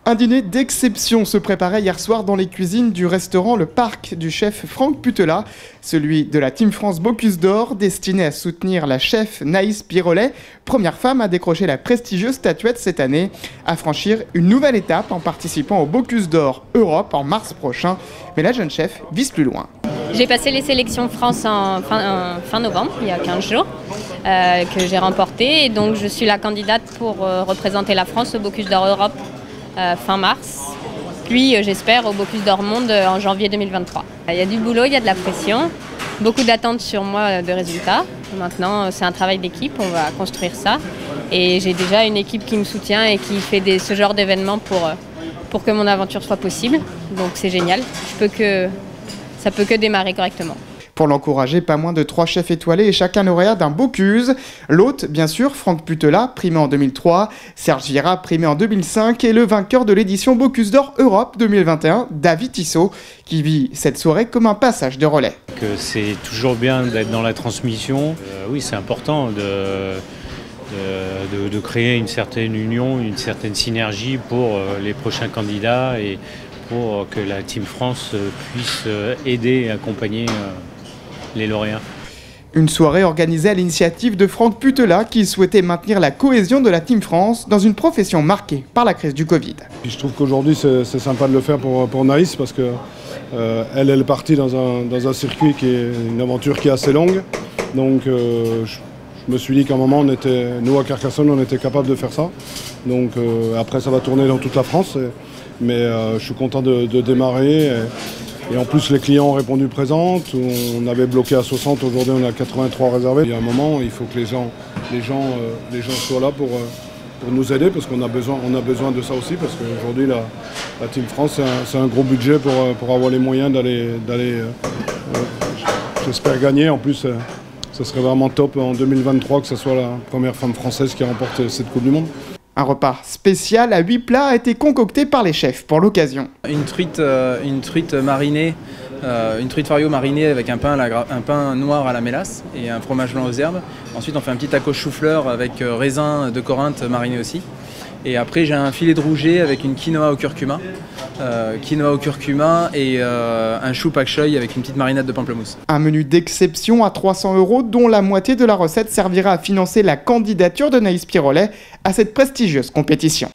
Un dîner d'exception se préparait hier soir dans les cuisines du restaurant Le Parc du chef Franck Putela, celui de la Team France Bocuse d'Or, destiné à soutenir la chef Naïs Pirolet, première femme à décrocher la prestigieuse statuette cette année, à franchir une nouvelle étape en participant au Bocuse d'Or Europe en mars prochain. Mais la jeune chef vise plus loin. J'ai passé les sélections France en fin novembre, il y a 15 jours, que j'ai remporté. Et donc je suis la candidate pour représenter la France au Bocuse d'Or Europe fin mars. Puis j'espère au Bocuse d'Or Monde en janvier 2023. Il y a du boulot, il y a de la pression, beaucoup d'attentes sur moi de résultats. Maintenant c'est un travail d'équipe, on va construire ça. Et j'ai déjà une équipe qui me soutient et qui fait ce genre d'événements pour que mon aventure soit possible. Donc c'est génial, ça peut que démarrer correctement. Pour l'encourager, pas moins de 3 chefs étoilés et chacun lauréat d'un Bocuse. L'hôte, bien sûr, Franck Putela, primé en 2003, Serge Vira, primé en 2005, et le vainqueur de l'édition Bocuse d'Or Europe 2021, David Tissot, qui vit cette soirée comme un passage de relais. C'est toujours bien d'être dans la transmission. Oui, c'est important de créer une certaine union, une certaine synergie pour les prochains candidats et pour que la Team France puisse aider et accompagner les lauréats. Une soirée organisée à l'initiative de Franck Putela qui souhaitait maintenir la cohésion de la Team France dans une profession marquée par la crise du Covid. Je trouve qu'aujourd'hui c'est sympa de le faire pour Naïs parce que elle est partie dans un circuit qui est une aventure qui est assez longue. Donc je me suis dit qu'à un moment, nous à Carcassonne, on était capable de faire ça. Donc après ça va tourner dans toute la France. Mais je suis content de démarrer. Et en plus, les clients ont répondu présente. On avait bloqué à 60, aujourd'hui on a 83 réservés. Il y a un moment, il faut que les gens soient là pour nous aider parce qu'on a besoin de ça aussi. Parce qu'aujourd'hui, la Team France, c'est un gros budget pour avoir les moyens d'aller j'espère gagner. En plus, ce serait vraiment top en 2023 que ce soit la première femme française qui remporte cette Coupe du Monde. Un repas spécial à 8 plats a été concocté par les chefs pour l'occasion. Une truite marinée, une truite fario marinée avec un pain noir à la mélasse et un fromage blanc aux herbes. Ensuite on fait un petit taco chou-fleur avec raisin de Corinthe mariné aussi. Et après j'ai un filet de rouget avec une quinoa au curcuma et un chou pak choy avec une petite marinade de pamplemousse. Un menu d'exception à 300 € dont la moitié de la recette servira à financer la candidature de Naïs Pirolet à cette prestigieuse compétition.